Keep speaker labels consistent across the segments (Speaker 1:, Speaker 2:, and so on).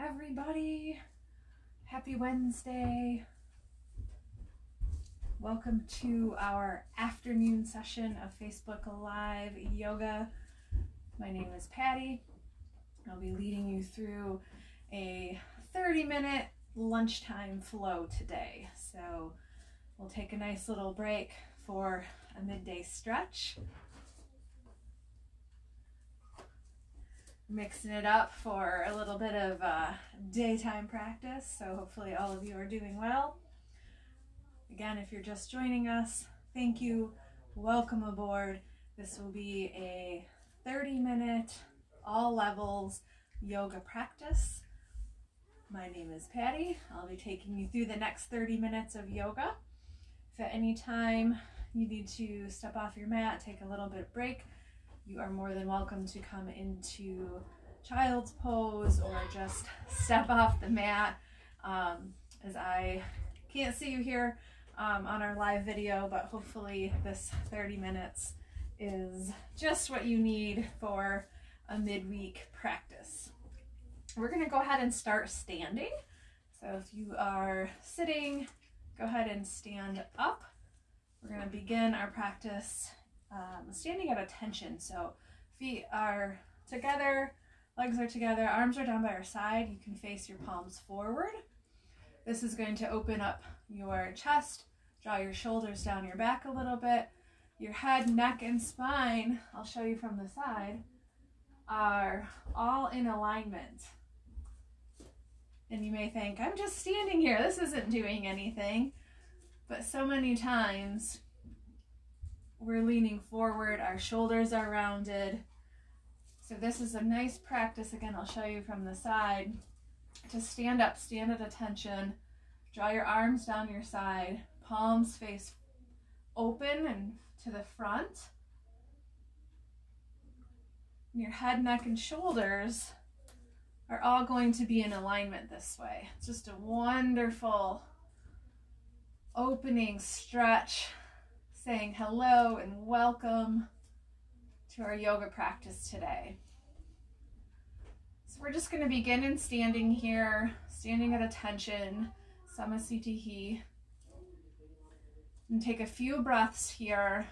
Speaker 1: everybody. Happy Wednesday. Welcome to our afternoon session of Facebook Live Yoga. My name is Patty. I'll be leading you through a 30-minute lunchtime flow today. So we'll take a nice little break for a midday stretch. Mixing it up for a little bit of daytime practice, so hopefully all of you are doing well. Again, if you're just joining us, thank you. Welcome aboard. This will be a 30-minute, all levels yoga practice. My name is Patty. I'll be taking you through the next 30 minutes of yoga. If at any time you need to step off your mat, take a little bit of break, you are more than welcome to come into child's pose or just step off the mat, as I can't see you here on our live video, but hopefully this 30 minutes is just what you need for a midweek practice. We're going to go ahead and start standing. So if you are sitting, go ahead and stand up. We're going to begin our practice standing at attention. So feet are together, legs are together, arms are down by our side. You can face your palms forward. This is going to open up your chest, draw your shoulders down your back a little bit. Your head, neck, and spine, I'll show you from the side, are all in alignment. And you may think, I'm just standing here, this isn't doing anything. But so many times we're leaning forward, our shoulders are rounded. So this is a nice practice, again, I'll show you from the side, to stand up, stand at attention, draw your arms down your side, palms face open and to the front. And your head, neck, and shoulders are all going to be in alignment this way. It's just a wonderful opening stretch, saying hello and welcome to our yoga practice today. So we're just going to begin in standing here, standing at attention, Samasthiti, and take a few breaths here.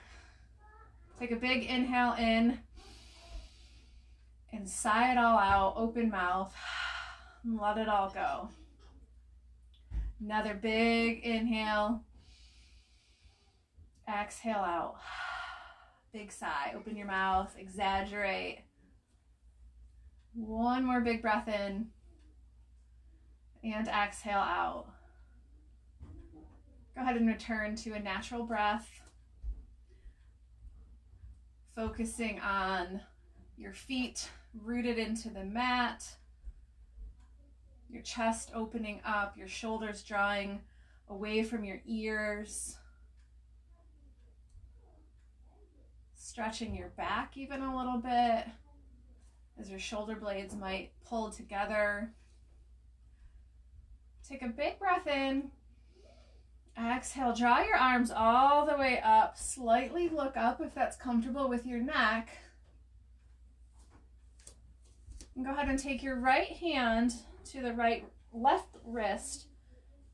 Speaker 1: Take a big inhale in and sigh it all out, open mouth, and let it all go. Another big inhale. Exhale out. Big sigh. Open your mouth. Exaggerate. One more big breath in. And exhale out. Go ahead and return to a natural breath. Focusing on your feet rooted into the mat. Your chest opening up. Your shoulders drawing away from your ears. Stretching your back even a little bit as your shoulder blades might pull together. Take a big breath in. Exhale, draw your arms all the way up. Slightly look up if that's comfortable with your neck. And go ahead and take your right hand to the left wrist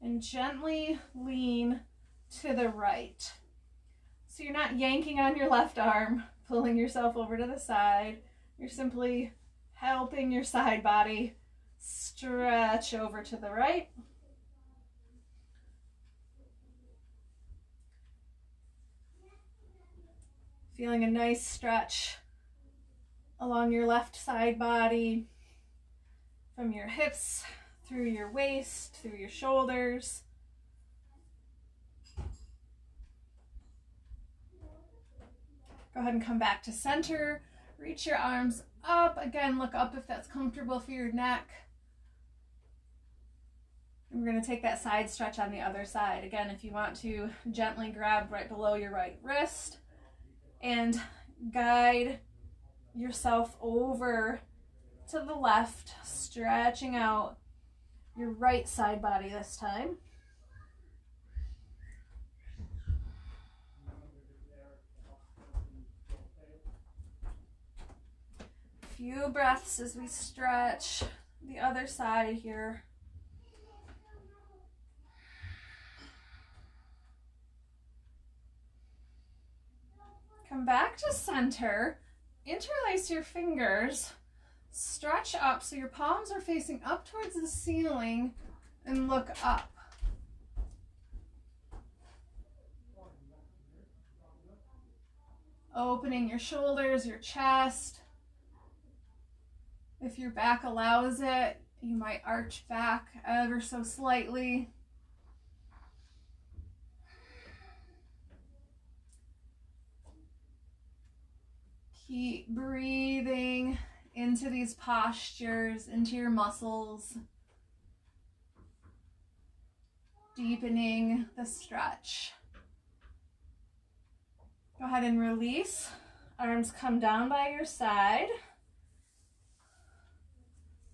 Speaker 1: and gently lean to the right. So you're not yanking on your left arm, pulling yourself over to the side. You're simply helping your side body stretch over to the right. Feeling a nice stretch along your left side body, from your hips, through your waist, through your shoulders. Go ahead and come back to center. Reach your arms up. Again, look up if that's comfortable for your neck. And we're going to take that side stretch on the other side. Again, if you want to gently grab right below your right wrist and guide yourself over to the left, stretching out your right side body this time. Few breaths as we stretch the other side here. Come back to center, interlace your fingers, stretch up so your palms are facing up towards the ceiling and look up. Opening your shoulders, your chest. If your back allows it, you might arch back ever so slightly. Keep breathing into these postures, into your muscles, deepening the stretch. Go ahead and release. Arms come down by your side.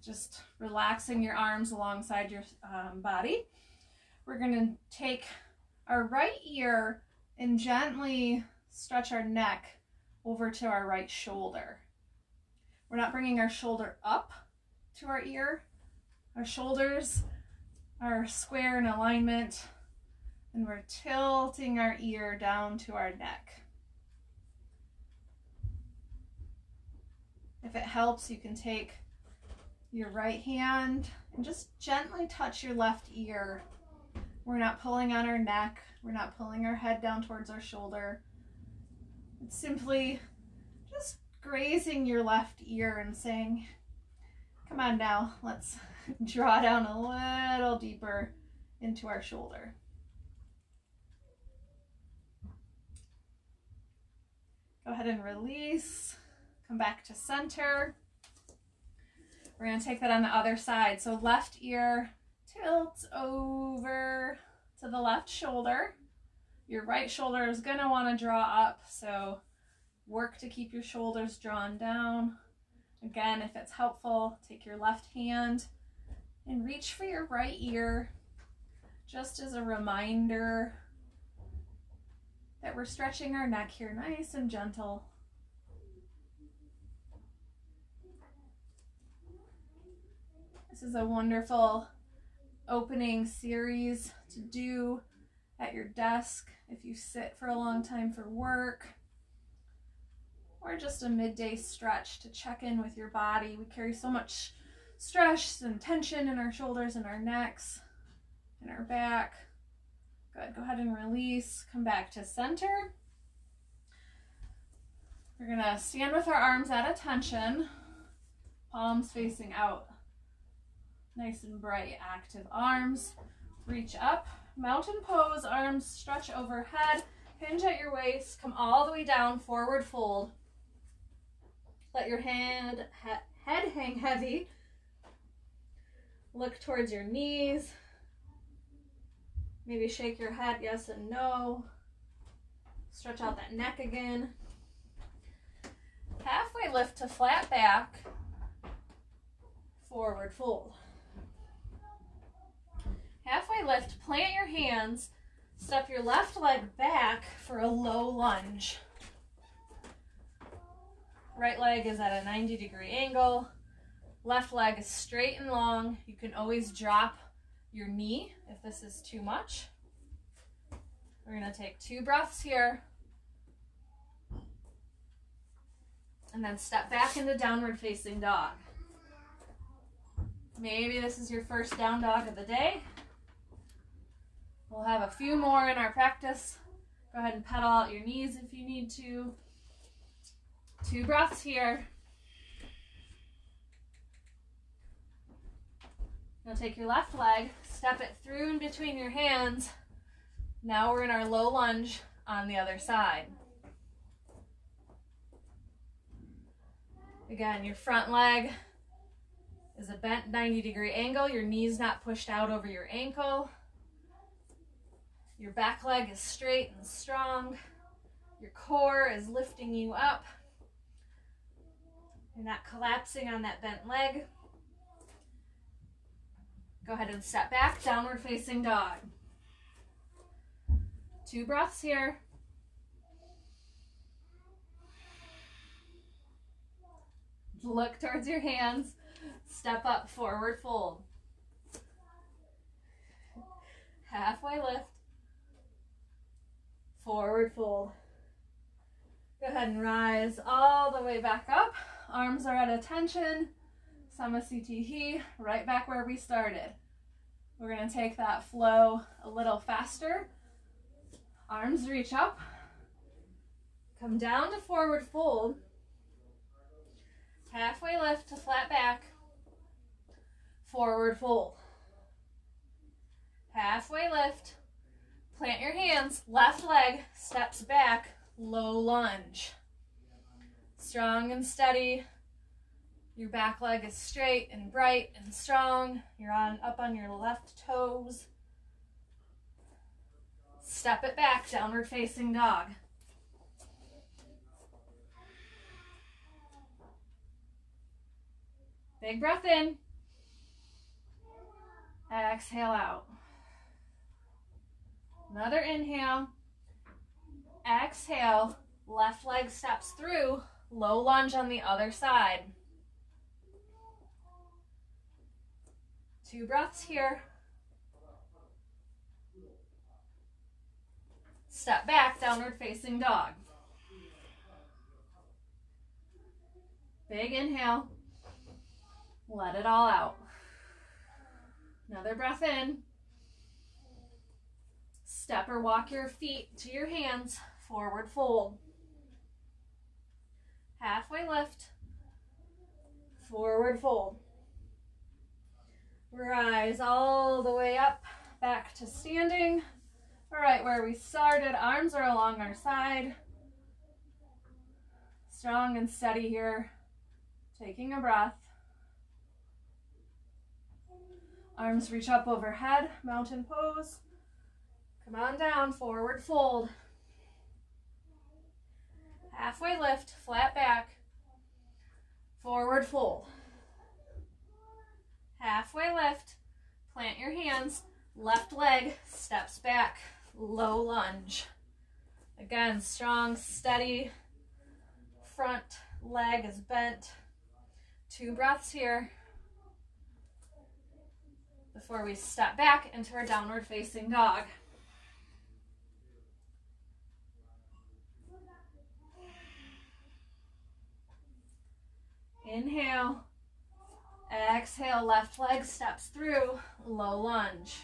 Speaker 1: Just relaxing your arms alongside your body. We're going to take our right ear and gently stretch our neck over to our right shoulder. We're not bringing our shoulder up to our ear. Our shoulders are square in alignment, and we're tilting our ear down to our neck. If it helps, you can take your right hand and just gently touch your left ear. We're not pulling on our neck. We're not pulling our head down towards our shoulder. It's simply just grazing your left ear and saying, come on now, let's draw down a little deeper into our shoulder. Go ahead and release. Come back to center. We're going to take that on the other side. So left ear tilts over to the left shoulder. Your right shoulder is going to want to draw up, so work to keep your shoulders drawn down. Again, if it's helpful, take your left hand and reach for your right ear, just as a reminder that we're stretching our neck here nice and gentle. This is a wonderful opening series to do at your desk if you sit for a long time for work, or just a midday stretch to check in with your body. We carry so much stress and tension in our shoulders and our necks and our back. Good. Go ahead and release. Come back to center. We're going to stand with our arms at attention, palms facing out. Nice and bright, active arms. Reach up, mountain pose, arms stretch overhead, hinge at your waist, come all the way down, forward fold. Let your head hang heavy. Look towards your knees. Maybe shake your head yes and no. Stretch out that neck again. Halfway lift to flat back, forward fold. Halfway lift, plant your hands, step your left leg back for a low lunge. Right leg is at a 90-degree angle. Left leg is straight and long. You can always drop your knee if this is too much. We're going to take 2 breaths here. And then step back into downward facing dog. Maybe this is your first down dog of the day. We'll have a few more in our practice. Go ahead and pedal out your knees if you need to. 2 breaths here. Now take your left leg, step it through in between your hands. Now we're in our low lunge on the other side. Again, your front leg is a bent 90-degree angle. Your knee's not pushed out over your ankle. Your back leg is straight and strong. Your core is lifting you up. You're not collapsing on that bent leg. Go ahead and step back, downward facing dog. 2 breaths here. Look towards your hands. Step up, forward fold. Halfway lift. Forward fold. Go ahead and rise all the way back up. Arms are at attention. Samasthiti, right back where we started. We're going to take that flow a little faster. Arms reach up. Come down to forward fold. Halfway lift to flat back. Forward fold. Halfway lift. Plant your hands. Left leg steps back. Low lunge. Strong and steady. Your back leg is straight and bright and strong. You're up on your left toes. Step it back, downward facing dog. Big breath in. Exhale out. Another inhale. Exhale. Left leg steps through. Low lunge on the other side. 2 breaths here. Step back, downward facing dog. Big inhale. Let it all out. Another breath in. Step or walk your feet to your hands. Forward fold. Halfway lift. Forward fold. Rise all the way up, back to standing. All right, where we started, arms are along our side. Strong and steady here. Taking a breath. Arms reach up overhead, mountain pose. Come on down, forward fold. Halfway lift, flat back. Forward fold. Halfway lift, plant your hands, left leg steps back, low lunge. Again, strong, steady, front leg is bent. 2 breaths here before we step back into our downward facing dog. Inhale. Exhale, left leg steps through, low lunge.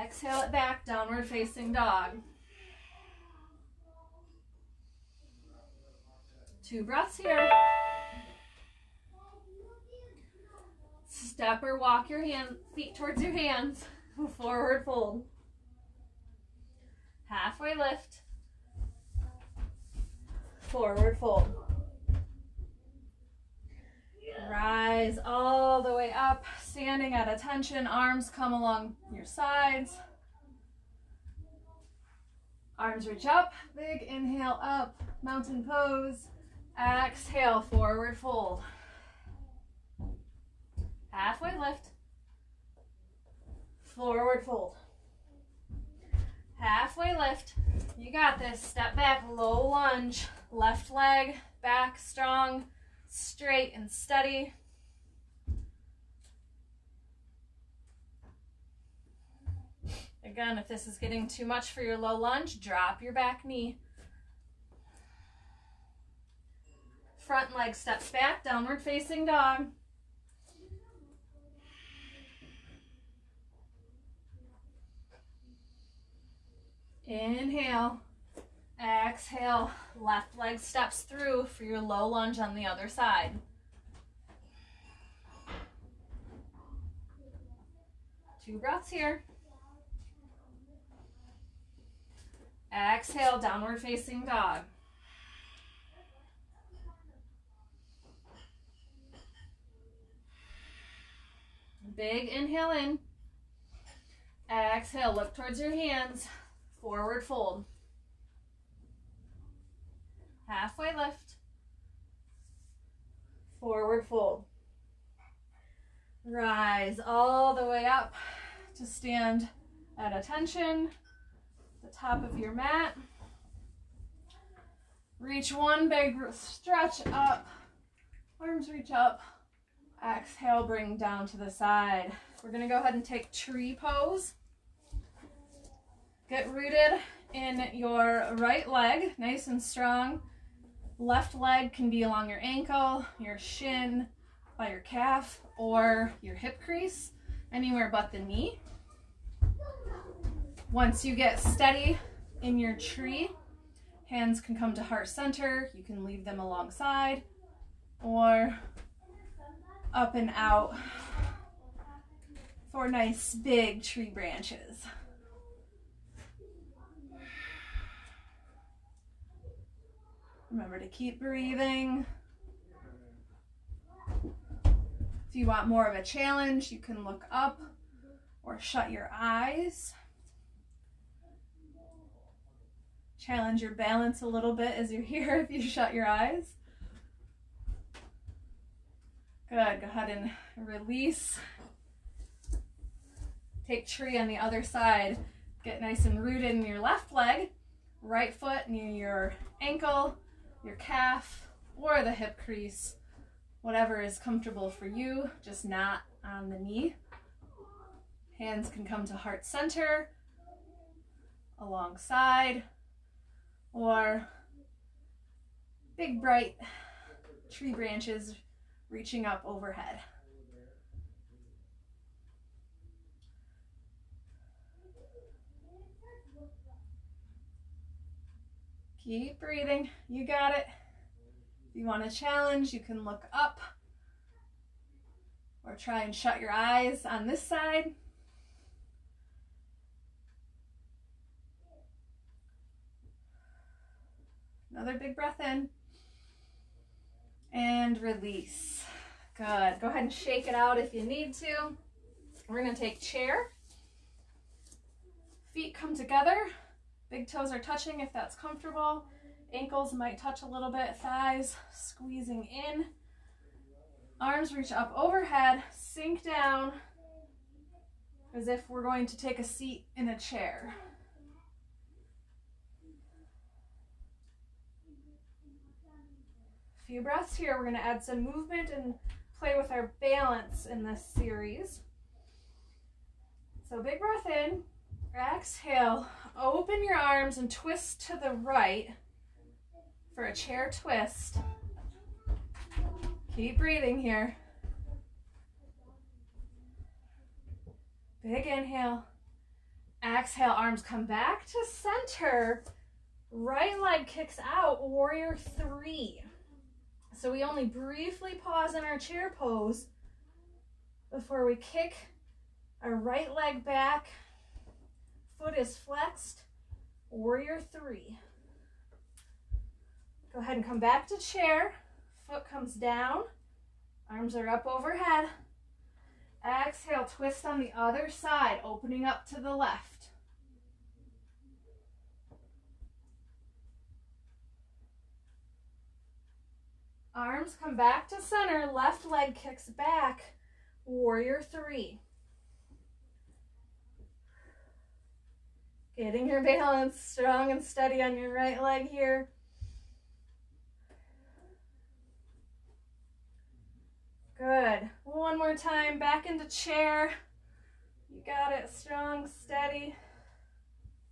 Speaker 1: Exhale it back, downward facing dog. 2 breaths here. Step or walk your feet towards your hands, forward fold. Halfway lift. Forward fold. Rise all the way up, standing at attention. Arms come along your sides. Arms reach up. Big inhale up, mountain pose. Exhale, forward fold. Halfway lift. Forward fold. Halfway lift. You got this. Step back, low lunge. Left leg back, strong, straight and steady. Again, if this is getting too much for your low lunge, drop your back knee. Front leg steps back, downward facing dog. Inhale. Exhale, left leg steps through for your low lunge on the other side. Two breaths here. Exhale, downward facing dog. Big inhale in. Exhale, look towards your hands. Forward fold. Halfway lift. Forward fold. Rise all the way up to stand at attention, the top of your mat. Reach one big stretch up. Arms reach up. Exhale, bring down to the side. We're going to go ahead and take tree pose. Get rooted in your right leg, nice and strong. Left leg can be along your ankle, your shin, by your calf, or your hip crease, anywhere but the knee. Once you get steady in your tree, hands can come to heart center. You can leave them alongside or up and out for nice big tree branches. Remember to keep breathing. If you want more of a challenge, you can look up or shut your eyes. Challenge your balance a little bit as you're here if you shut your eyes. Good, go ahead and release. Take tree on the other side. Get nice and rooted in your left leg. Right foot near your ankle, your calf, or the hip crease. Whatever is comfortable for you, just not on the knee. Hands can come to heart center, alongside, or big bright tree branches reaching up overhead. Keep breathing, you got it. If you want a challenge, you can look up or try and shut your eyes on this side. Another big breath in and release. Good. Go ahead and shake it out if you need to. We're going to take chair. Feet come together. Big toes are touching if that's comfortable. Ankles might touch a little bit. Thighs squeezing in. Arms reach up overhead. Sink down as if we're going to take a seat in a chair. A few breaths here. We're going to add some movement and play with our balance in this series. So big breath in. Exhale. Open your arms and twist to the right for a chair twist. Keep breathing here. Big inhale. Exhale, arms come back to center. Right leg kicks out, warrior three. So we only briefly pause in our chair pose before we kick our right leg back. Foot is flexed, warrior three. Go ahead and come back to chair. Foot comes down, arms are up overhead. Exhale, twist on the other side, opening up to the left. Arms come back to center, left leg kicks back, warrior three. Getting your balance strong and steady on your right leg here. Good. One more time, back into chair. You got it, strong, steady,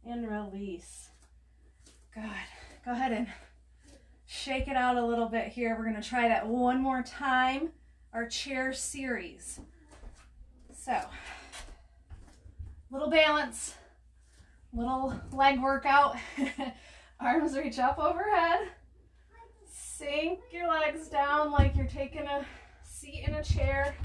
Speaker 1: and release. Good. Go ahead and shake it out a little bit here. We're going to try that one more time, our chair series. So, little balance, little leg workout. Arms reach up overhead. Sink your legs down like you're taking a seat in a chair.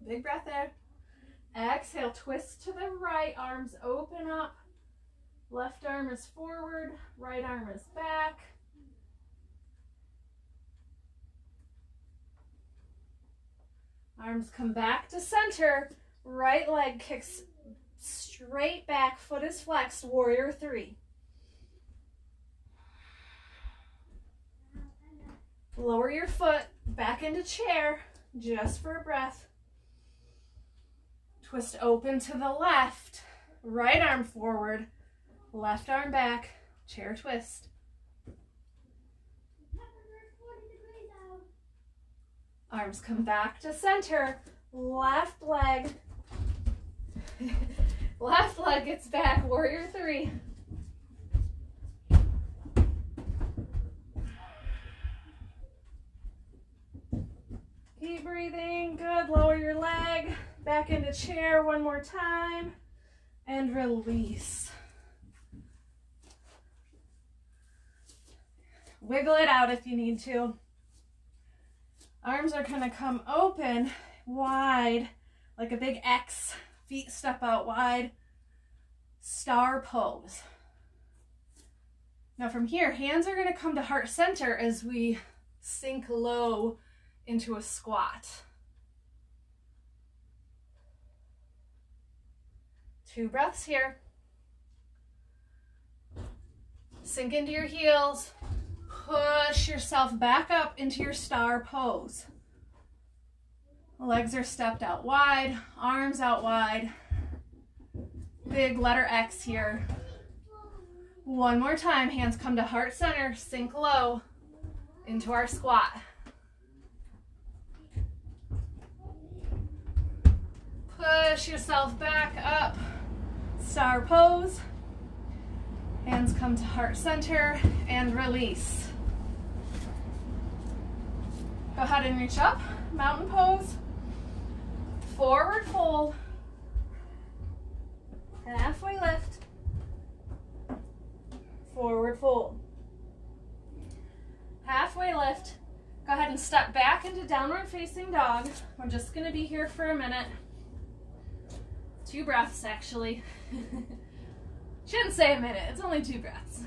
Speaker 1: Big breath in. Exhale, twist to the right, arms open up. Left arm is forward, right arm is back. Arms come back to center. Right leg kicks straight back, foot is flexed, warrior three. Lower your foot back into chair, just for a breath. Twist open to the left, right arm forward, Left arm back, chair twist. Arms come back to center. Left leg. Left leg gets back, warrior three. Keep breathing, good. Lower your leg, back into chair one more time, and release. Wiggle it out if you need to. Arms are gonna come open, wide, like a big X. Feet step out wide. Star pose. Now from here, hands are gonna come to heart center as we sink low into a squat. 2 breaths here. Sink into your heels. Push yourself back up into your star pose. Legs are stepped out wide, arms out wide. Big letter X here. One more time, hands come to heart center, sink low into our squat. Push yourself back up, star pose. Hands come to heart center and release. Go ahead and reach up, mountain pose, forward fold, halfway lift, forward fold. Halfway lift, go ahead and step back into downward facing dog. We're just gonna be here for a minute. 2 breaths actually. Shouldn't say a minute, it's only 2 breaths.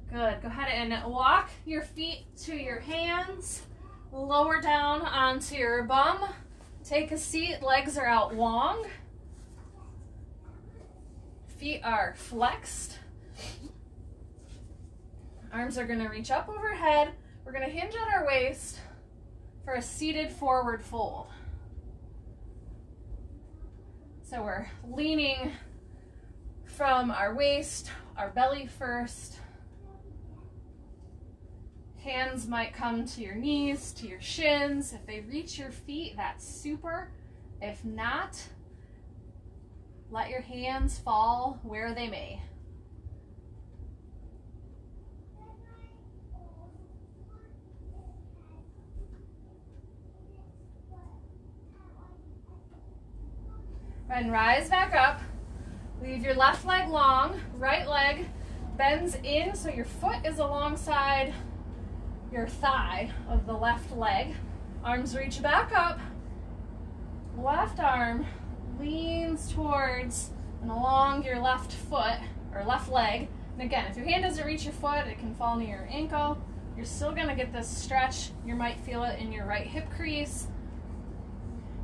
Speaker 1: Good, go ahead and walk your feet to your hands, lower down onto your bum, take a seat, legs are out long, feet are flexed, arms are gonna reach up overhead, we're gonna hinge at our waist for a seated forward fold. So we're leaning from our waist, our belly first. Hands might come to your knees, to your shins. If they reach your feet, that's super. If not, let your hands fall where they may. And rise back up. Leave your left leg long, right leg bends in so your foot is alongside your thigh of the left leg. Arms reach back up. Left arm leans towards and along your left foot or left leg. And again, if your hand doesn't reach your foot, it can fall near your ankle. You're still gonna get this stretch. You might feel it in your right hip crease,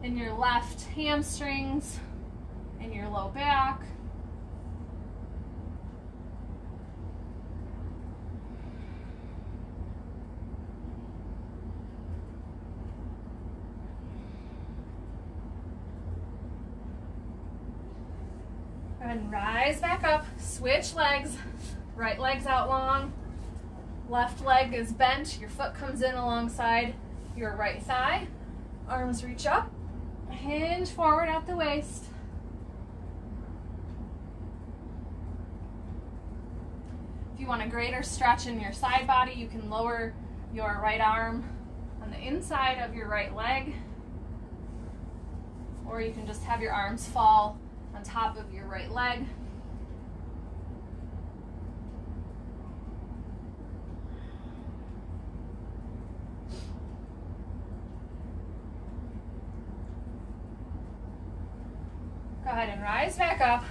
Speaker 1: in your left hamstrings, in your low back. Go ahead and rise back up, switch legs, right leg's out long, left leg is bent, your foot comes in alongside your right thigh, arms reach up, hinge forward at the waist. If you want a greater stretch in your side body, you can lower your right arm on the inside of your right leg, or you can just have your arms fall on top of your right leg. Go ahead and rise back up.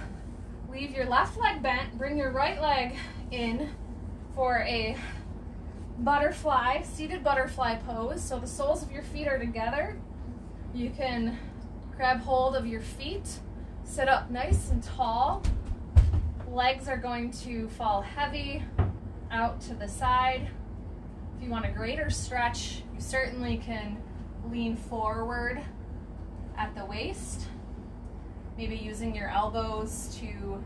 Speaker 1: Leave your left leg bent. Bring your right leg in for a butterfly, seated butterfly pose. So the soles of your feet are together. You can grab hold of your feet. Sit up nice and tall. Legs are going to fall heavy out to the side. If you want a greater stretch, you certainly can lean forward at the waist.
Speaker 2: Maybe using your elbows to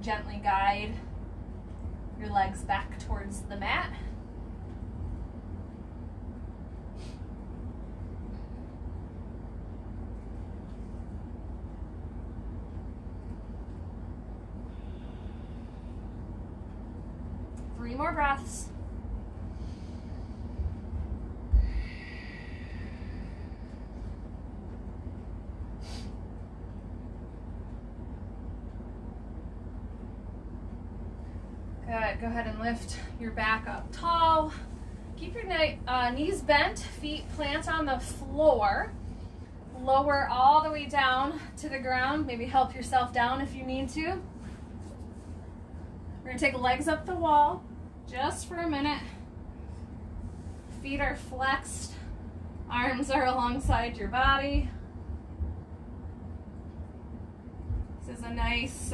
Speaker 2: gently guide your legs back towards the mat. Three more breaths. Good. Go ahead and lift your back up tall. Keep your knees bent, feet plant on the floor. Lower all the way down to the ground. Maybe help yourself down if you need to. We're going to take legs up the wall just for a minute. Feet are flexed. Arms are alongside your body. This is a nice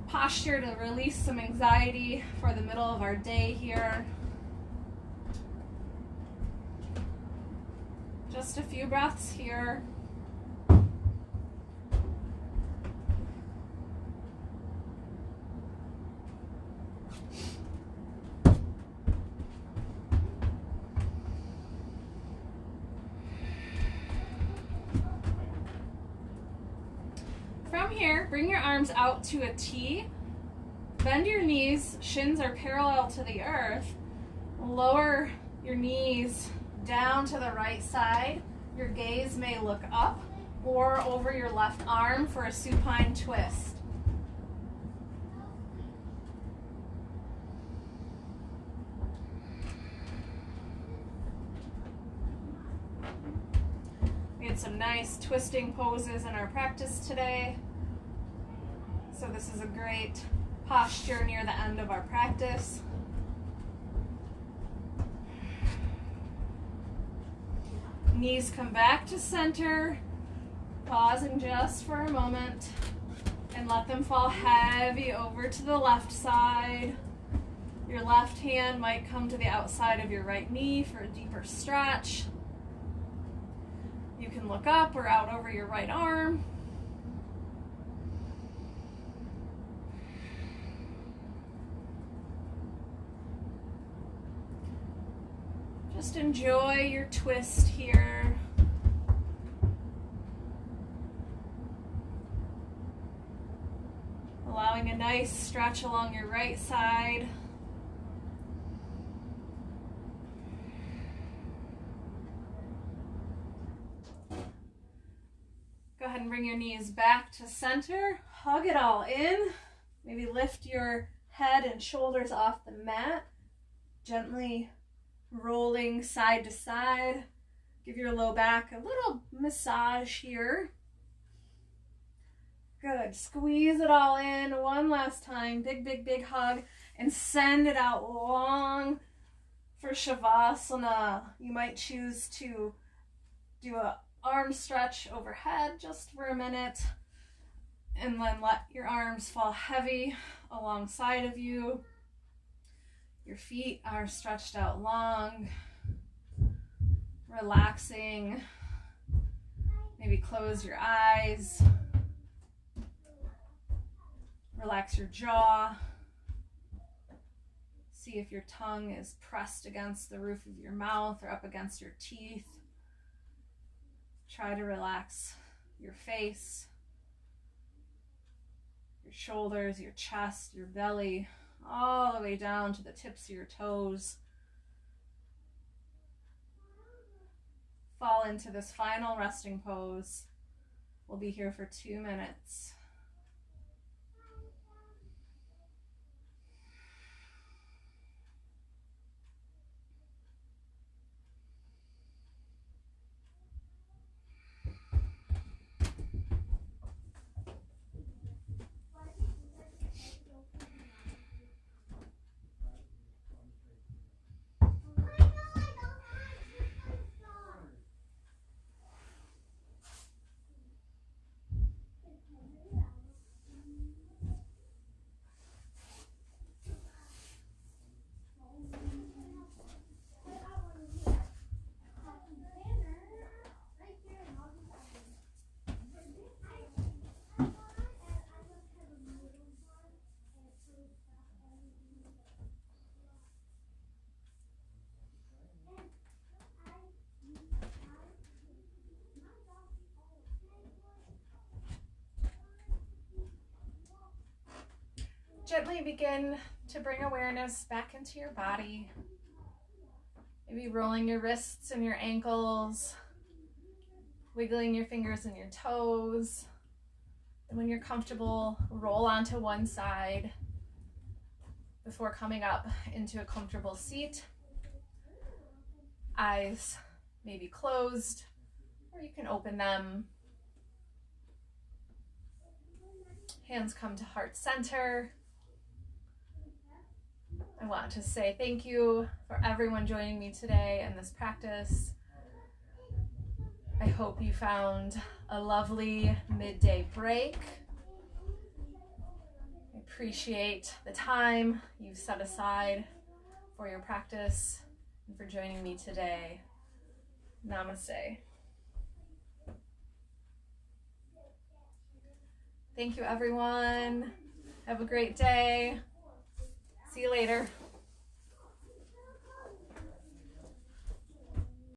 Speaker 2: posture to release some anxiety for the middle of our day here. Just a few breaths here. From here, bring your arms out to a T. Bend your knees, shins are parallel to the earth. Lower your knees down to the right side. Your gaze may look up or over your left arm for a supine twist. We had some nice twisting poses in our practice today. So this is a great posture near the end of our practice. Knees come back to center, pausing just for a moment, and let them fall heavy over to the left side. Your left hand might come to the outside of your right knee for a deeper stretch. You can look up or out over your right arm. Just enjoy your twist here. Allowing a nice stretch along your right side. Go ahead and bring your knees back to center. Hug it all in. Maybe lift your head and shoulders off the mat. Gently rolling side to side. Give your low back a little massage here. Good. Squeeze it all in one last time. Big, big, big hug. And send it out long for Shavasana. You might choose to do an arm stretch overhead just for a minute. And then let your arms fall heavy alongside of you. Your feet are stretched out long, relaxing. Maybe close your eyes. Relax your jaw. See if your tongue is pressed against the roof of your mouth or up against your teeth. Try to relax your face, your shoulders, your chest, your belly, all the way down to the tips of your toes. Fall into this final resting pose. We'll be here for 2 minutes. gently begin to bring awareness back into your body. Maybe rolling your wrists and your ankles, wiggling your fingers and your toes. And when you're comfortable, roll onto one side before coming up into a comfortable seat. Eyes may be closed, or you can open them. Hands come to heart center. I want to say thank you for everyone joining me today in this practice. I hope you found a lovely midday break. I appreciate the time you've set aside for your practice and for joining me today. Namaste. Thank you, everyone. Have a great day. See you later.